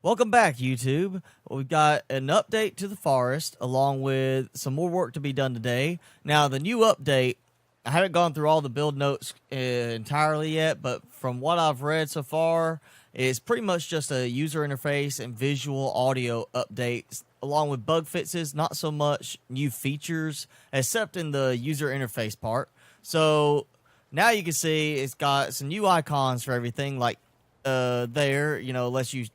Welcome back, YouTube. We've got an update to the forest along with some more work to be done today. Now, the new update, I haven't gone through all the build notes entirely yet, but from what I've read so far, it's pretty much just a user interface and visual audio updates along with bug fixes, not so much new features, except in the user interface part. So now you can see it's got some new icons for everything, like there, lets you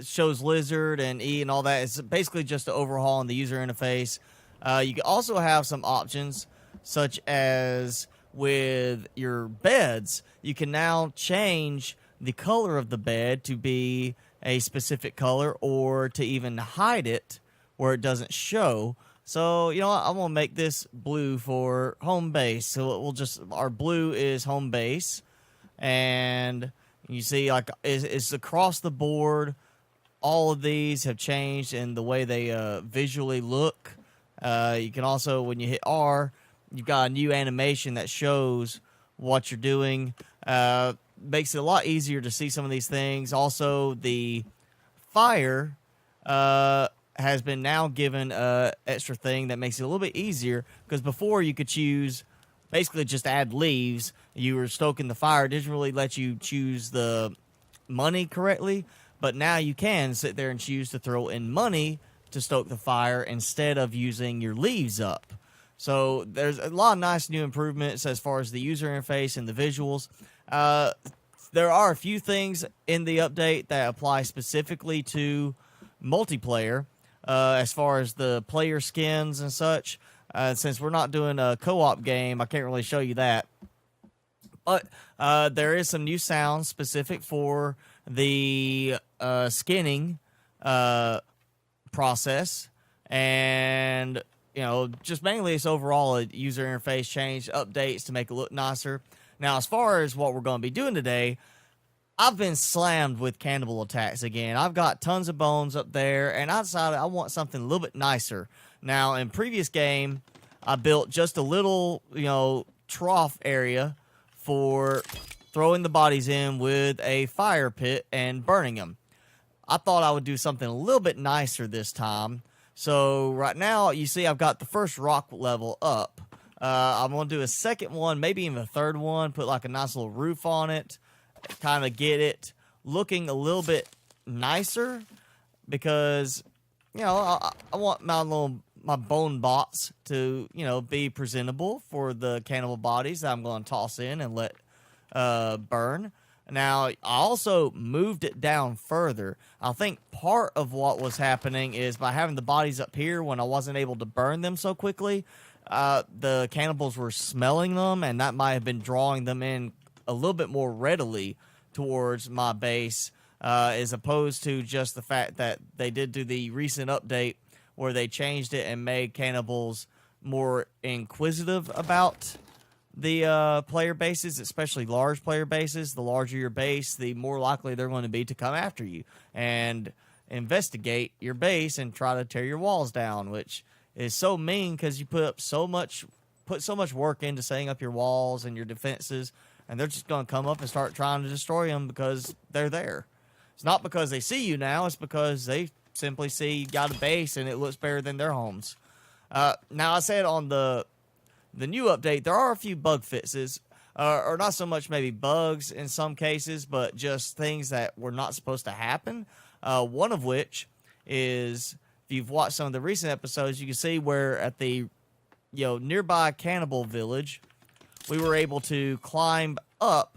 shows lizard and E and all that. It's basically just an overhaul in the user interface. You can also have some options, such as with your beds, you can now change the color of the bed to be a specific color or to even hide it where it doesn't show. So, I'm going to make this blue for home base. So our blue is home base. And you see, like, it's across the board. All of these have changed in the way they visually look. You can also, when you hit R, you've got a new animation that shows what you're doing. Makes it a lot easier to see some of these things. Also, the fire has been now given an extra thing that makes it a little bit easier, because before you could choose, basically just add leaves. You were stoking the fire. It didn't really let you choose the money correctly, but now you can sit there and choose to throw in money to stoke the fire instead of using your leaves up. So there's a lot of nice new improvements as far as the user interface and the visuals. There are a few things in the update that apply specifically to multiplayer, as far as the player skins and such. Since we're not doing a co-op game, I can't really show you that. But there is some new sounds specific for the skinning process. And, just mainly it's overall a user interface change, updates to make it look nicer. Now, as far as what we're going to be doing today, I've been slammed with cannibal attacks again. I've got tons of bones up there, and I decided I want something a little bit nicer. Now, in previous game, I built just a little, trough area for throwing the bodies in with a fire pit and burning them. I thought I would do something a little bit nicer this time. So right now, you see I've got the first rock level up. I'm going to do a second one, maybe even a third one, put like a nice little roof on it, kind of get it looking a little bit nicer, because, I want my bone bots to, be presentable for the cannibal bodies that I'm going to toss in and let burn. Now, I also moved it down further. I think part of what was happening is by having the bodies up here when I wasn't able to burn them so quickly, the cannibals were smelling them, and that might have been drawing them in a little bit more readily towards my base, as opposed to just the fact that they did do the recent update where they changed it and made cannibals more inquisitive about the player bases, especially large player bases. The larger your base, the more likely they're going to be to come after you and investigate your base and try to tear your walls down, which is so mean because you put so much work into setting up your walls and your defenses, and they're just going to come up and start trying to destroy them because they're there. It's not because they see you now, it's because they simply see you got a base and it looks better than their homes. Now, I said on the new update, there are a few bug fixes, or not so much maybe bugs in some cases, but just things that were not supposed to happen. One of which is, if you've watched some of the recent episodes, you can see where at the nearby cannibal village, we were able to climb up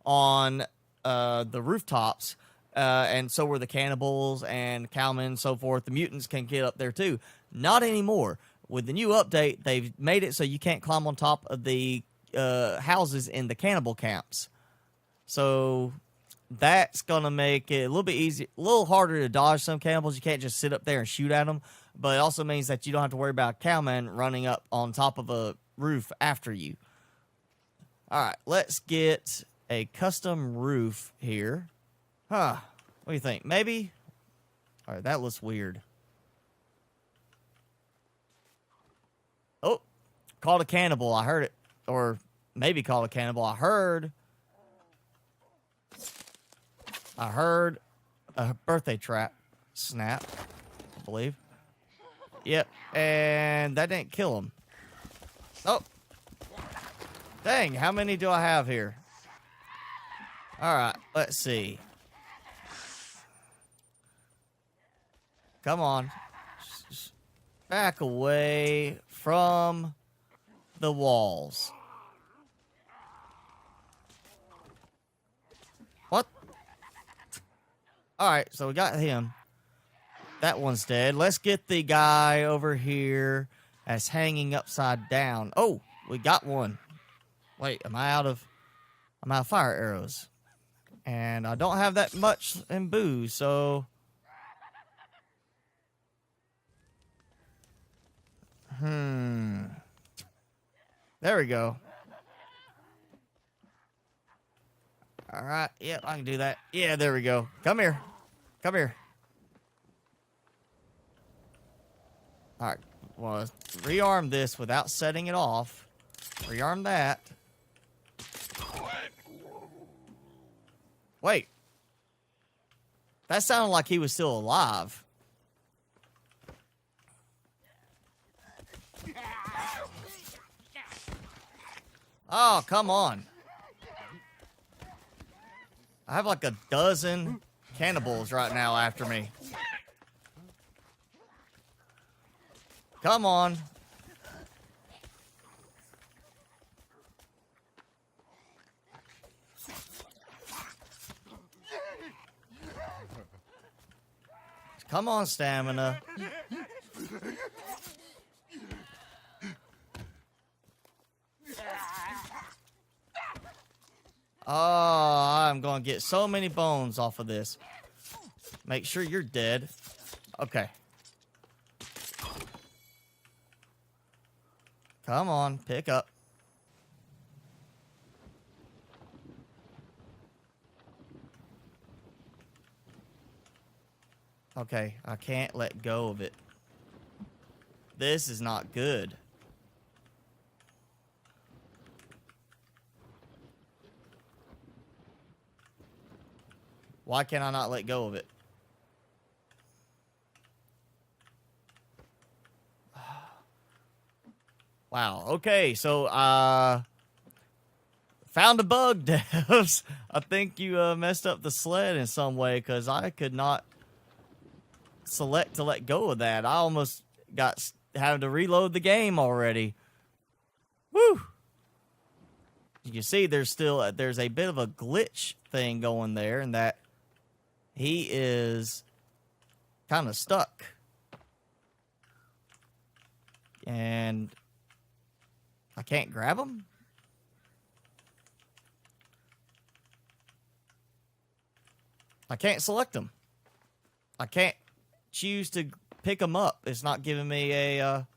on the rooftops, and so were the cannibals and cowmen and so forth. The mutants can get up there too. Not anymore. With the new update, they've made it so you can't climb on top of the houses in the cannibal camps. So that's going to make it a little bit easier, a little harder to dodge some cannibals. You can't just sit up there and shoot at them. But it also means that you don't have to worry about a cowman running up on top of a roof after you. All right, let's get a custom roof here. What do you think? Maybe? All right, that looks weird. Oh, called a cannibal. I heard it. Or maybe called a cannibal. I heard I heard a birthday trap snap, I believe. Yep, and that didn't kill him. Oh. Dang, how many do I have here? Alright, let's see. Come on. Back away from the walls. What? Alright, so we got him. That one's dead. Let's get the guy over here that's hanging upside down. Oh, we got one. Wait, am I out of fire arrows? And I don't have that much in booze, so... There we go. Alright, yep, I can do that. Yeah, there we go. Come here. Come here. Alright, well, rearm this without setting it off. Rearm that. Wait. That sounded like he was still alive. Oh, come on. I have like a dozen cannibals right now after me. Come on. Come on, stamina. Oh, I'm going to get so many bones off of this. Make sure you're dead. Okay. Come on, pick up. Okay, I can't let go of it. This is not good. Why can I not let go of it? Wow, okay, so, found a bug, devs. I think you, messed up the sled in some way, because I could not select to let go of that. I almost had to reload the game already. Woo! You can see there's a bit of a glitch thing going there, and that he is kind of stuck. And I can't grab him? I can't select him. I can't choose to pick him up. It's not giving me a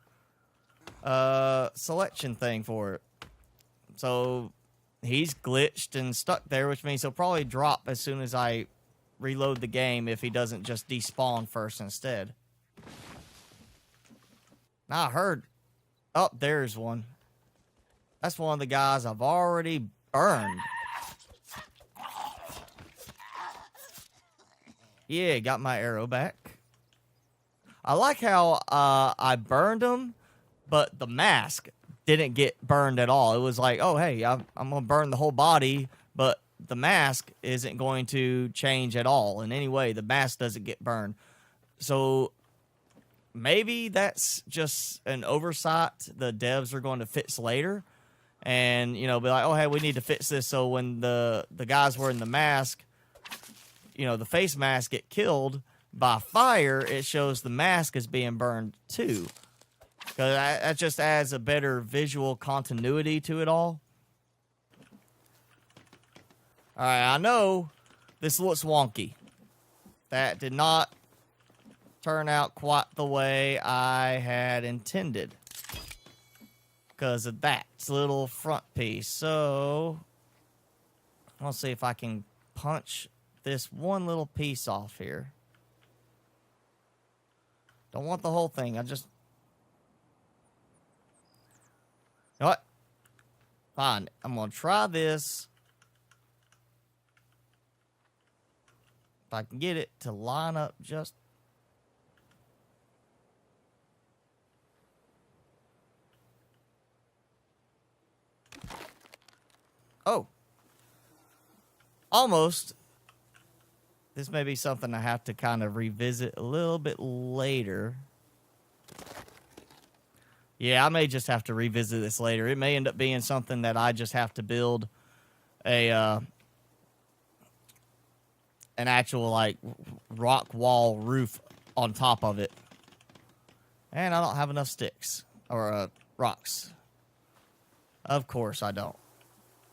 selection thing for it. So he's glitched and stuck there, which means he'll probably drop as soon as I reload the game if he doesn't just despawn first instead. Now I heard... Oh, there's one. That's one of the guys I've already burned. Yeah, got my arrow back. I like how I burned him, but the mask didn't get burned at all. It was like, oh, hey, I'm going to burn the whole body, but the mask isn't going to change at all in any way. The mask doesn't get burned. So maybe that's just an oversight the devs are going to fix later. And, you know, be like, oh, hey, we need to fix this so when the guys wearing the mask, you know, the face mask get killed by fire, it shows the mask is being burned too. Because that just adds a better visual continuity to it all. Alright, I know this looks wonky. That did not turn out quite the way I had intended. Because of that little front piece. So, I'll see if I can punch this one little piece off here. Don't want the whole thing. I just... You know what? Fine. I'm going to try this. If I can get it to line up just... Oh. Almost. This may be something I have to kind of revisit a little bit later. Yeah, I may just have to revisit this later. It may end up being something that I just have to build a an actual like rock wall roof on top of it. And I don't have enough sticks or rocks. Of course I don't.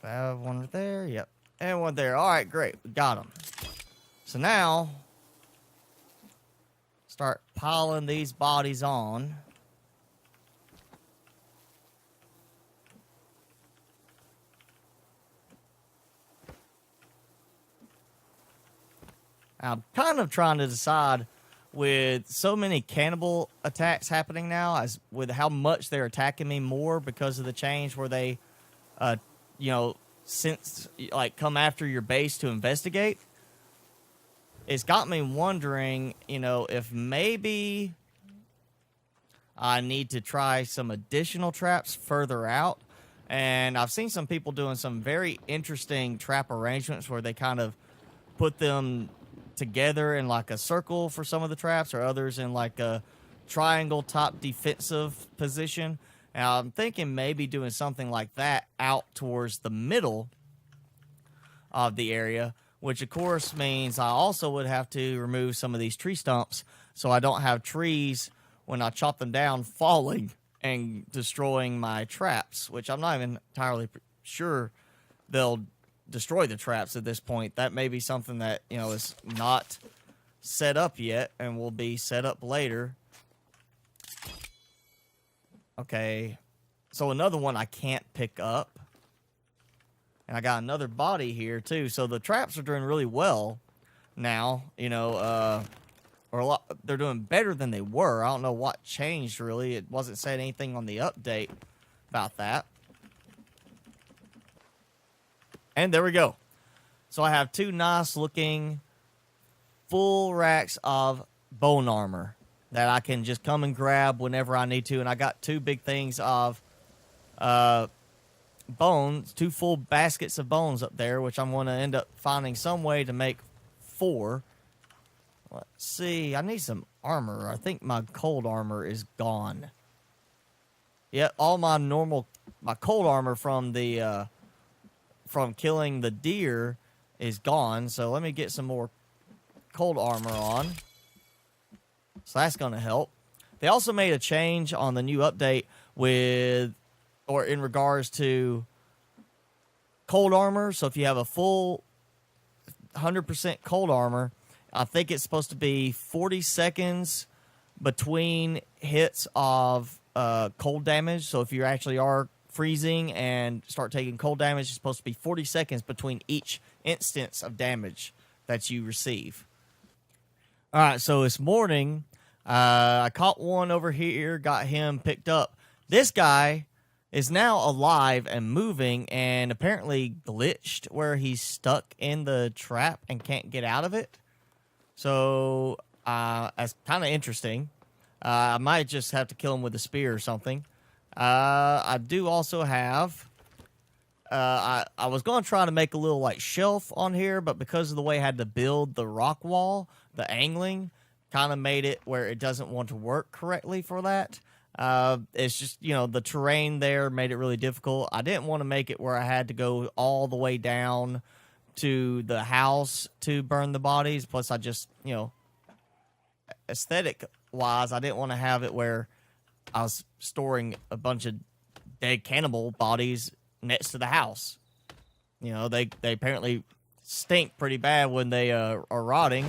I have one right there. Yep. And one there. All right, great. We got them. So now, start piling these bodies on. I'm kind of trying to decide, with so many cannibal attacks happening now, as with how much they're attacking me more because of the change where they, you know, since like come after your base to investigate. It's got me wondering, you know, if maybe I need to try some additional traps further out. And I've seen some people doing some very interesting trap arrangements where they kind of put them together in like a circle for some of the traps, or others in like a triangle top defensive position. And I'm thinking maybe doing something like that out towards the middle of the area, which of course means I also would have to remove some of these tree stumps so I don't have trees when I chop them down falling and destroying my traps, which I'm not even entirely sure they'll destroy the traps at this point. That may be something that, you know, is not set up yet and will be set up later. Okay, so another one I can't pick up. And I got another body here, too. So the traps are doing really well now, you know, or a lot, they're doing better than they were. I don't know what changed, really. It wasn't saying anything on the update about that. And there we go. So I have two nice-looking full racks of bone armor that I can just come and grab whenever I need to. And I got two big things of bones, two full baskets of bones up there, which I'm going to end up finding some way to make 4. Let's see. I need some armor. I think my cold armor is gone. Yeah, all my cold armor from the from killing the deer is gone. So let me get some more cold armor on. So that's going to help. They also made a change on the new update in regards to cold armor. So if you have a full 100% cold armor, I think it's supposed to be 40 seconds between hits of cold damage. So if you actually are freezing and start taking cold damage, it's supposed to be 40 seconds between each instance of damage that you receive. All right, so this morning, I caught one over here, got him picked up. This guy is now alive and moving, and apparently glitched where he's stuck in the trap and can't get out of it. So that's kind of interesting. I might just have to kill him with a spear or something. I do also have... I was going to try to make a little like shelf on here, but because of the way I had to build the rock wall, the angling kind of made it where it doesn't want to work correctly for that. It's just, you know, the terrain there made it really difficult. I didn't want to make it where I had to go all the way down to the house to burn the bodies. Plus, I just, you know, aesthetic-wise, I didn't want to have it where I was storing a bunch of dead cannibal bodies next to the house. You know, they apparently stink pretty bad when they are rotting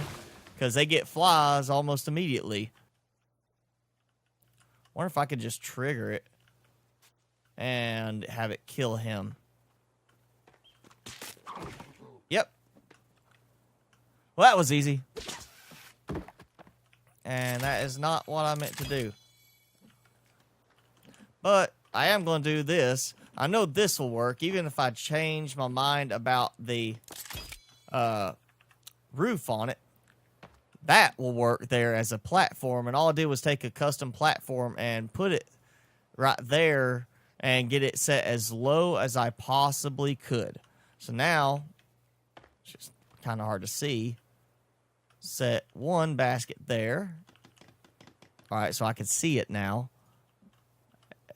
because they get flies almost immediately. Wonder if I could just trigger it and have it kill him. Yep. Well, that was easy. And that is not what I meant to do. But I am going to do this. I know this will work, even if I change my mind about the roof on it. that will work there as a platform. And all I did was take a custom platform and put it right there and get it set as low as I possibly could. So now, it's just kind of hard to see, set one basket there. All right, so I can see it now.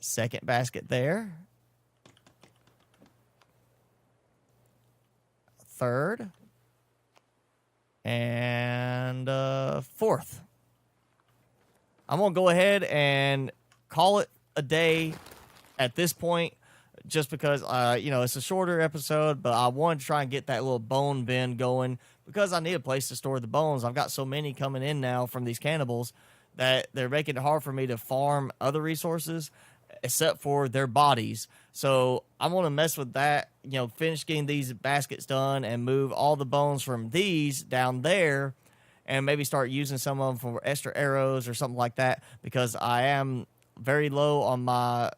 Second basket there. Third. And fourth. I'm going to go ahead and call it a day at this point, just because, it's a shorter episode, but I wanted to try and get that little bone bin going because I need a place to store the bones. I've got so many coming in now from these cannibals that they're making it hard for me to farm other resources except for their bodies. So I'm going to mess with that, finish getting these baskets done and move all the bones from these down there and maybe start using some of them for extra arrows or something like that, because I am very low on my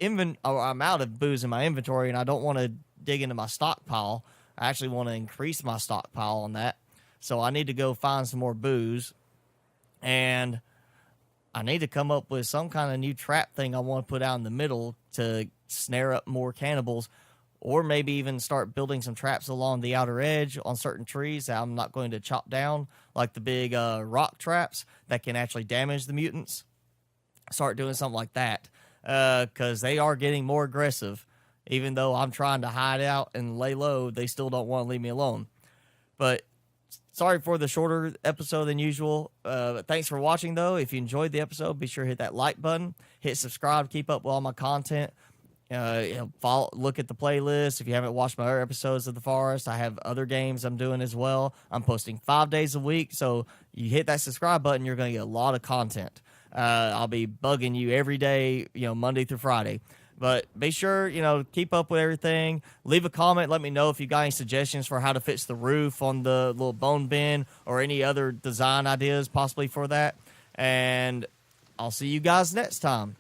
I'm out of booze in my inventory and I don't want to dig into my stockpile. I actually want to increase my stockpile on that. So I need to go find some more booze, and I need to come up with some kind of new trap thing I want to put out in the middle to snare up more cannibals, or maybe even start building some traps along the outer edge on certain trees that I'm not going to chop down, like the big rock traps that can actually damage the mutants. Start doing something like that, because they are getting more aggressive. Even though I'm trying to hide out and lay low, they still don't want to leave me alone. But sorry for the shorter episode than usual. Thanks for watching, though. If you enjoyed the episode, be sure to hit that like button. Hit subscribe to keep up with all my content. Look at the playlist. If you haven't watched my other episodes of The Forest, I have other games I'm doing as well. I'm posting 5 days a week, so you hit that subscribe button, you're going to get a lot of content. I'll be bugging you every day, Monday through Friday. But be sure, keep up with everything. Leave a comment. Let me know if you got any suggestions for how to fix the roof on the little bone bin or any other design ideas possibly for that. And I'll see you guys next time.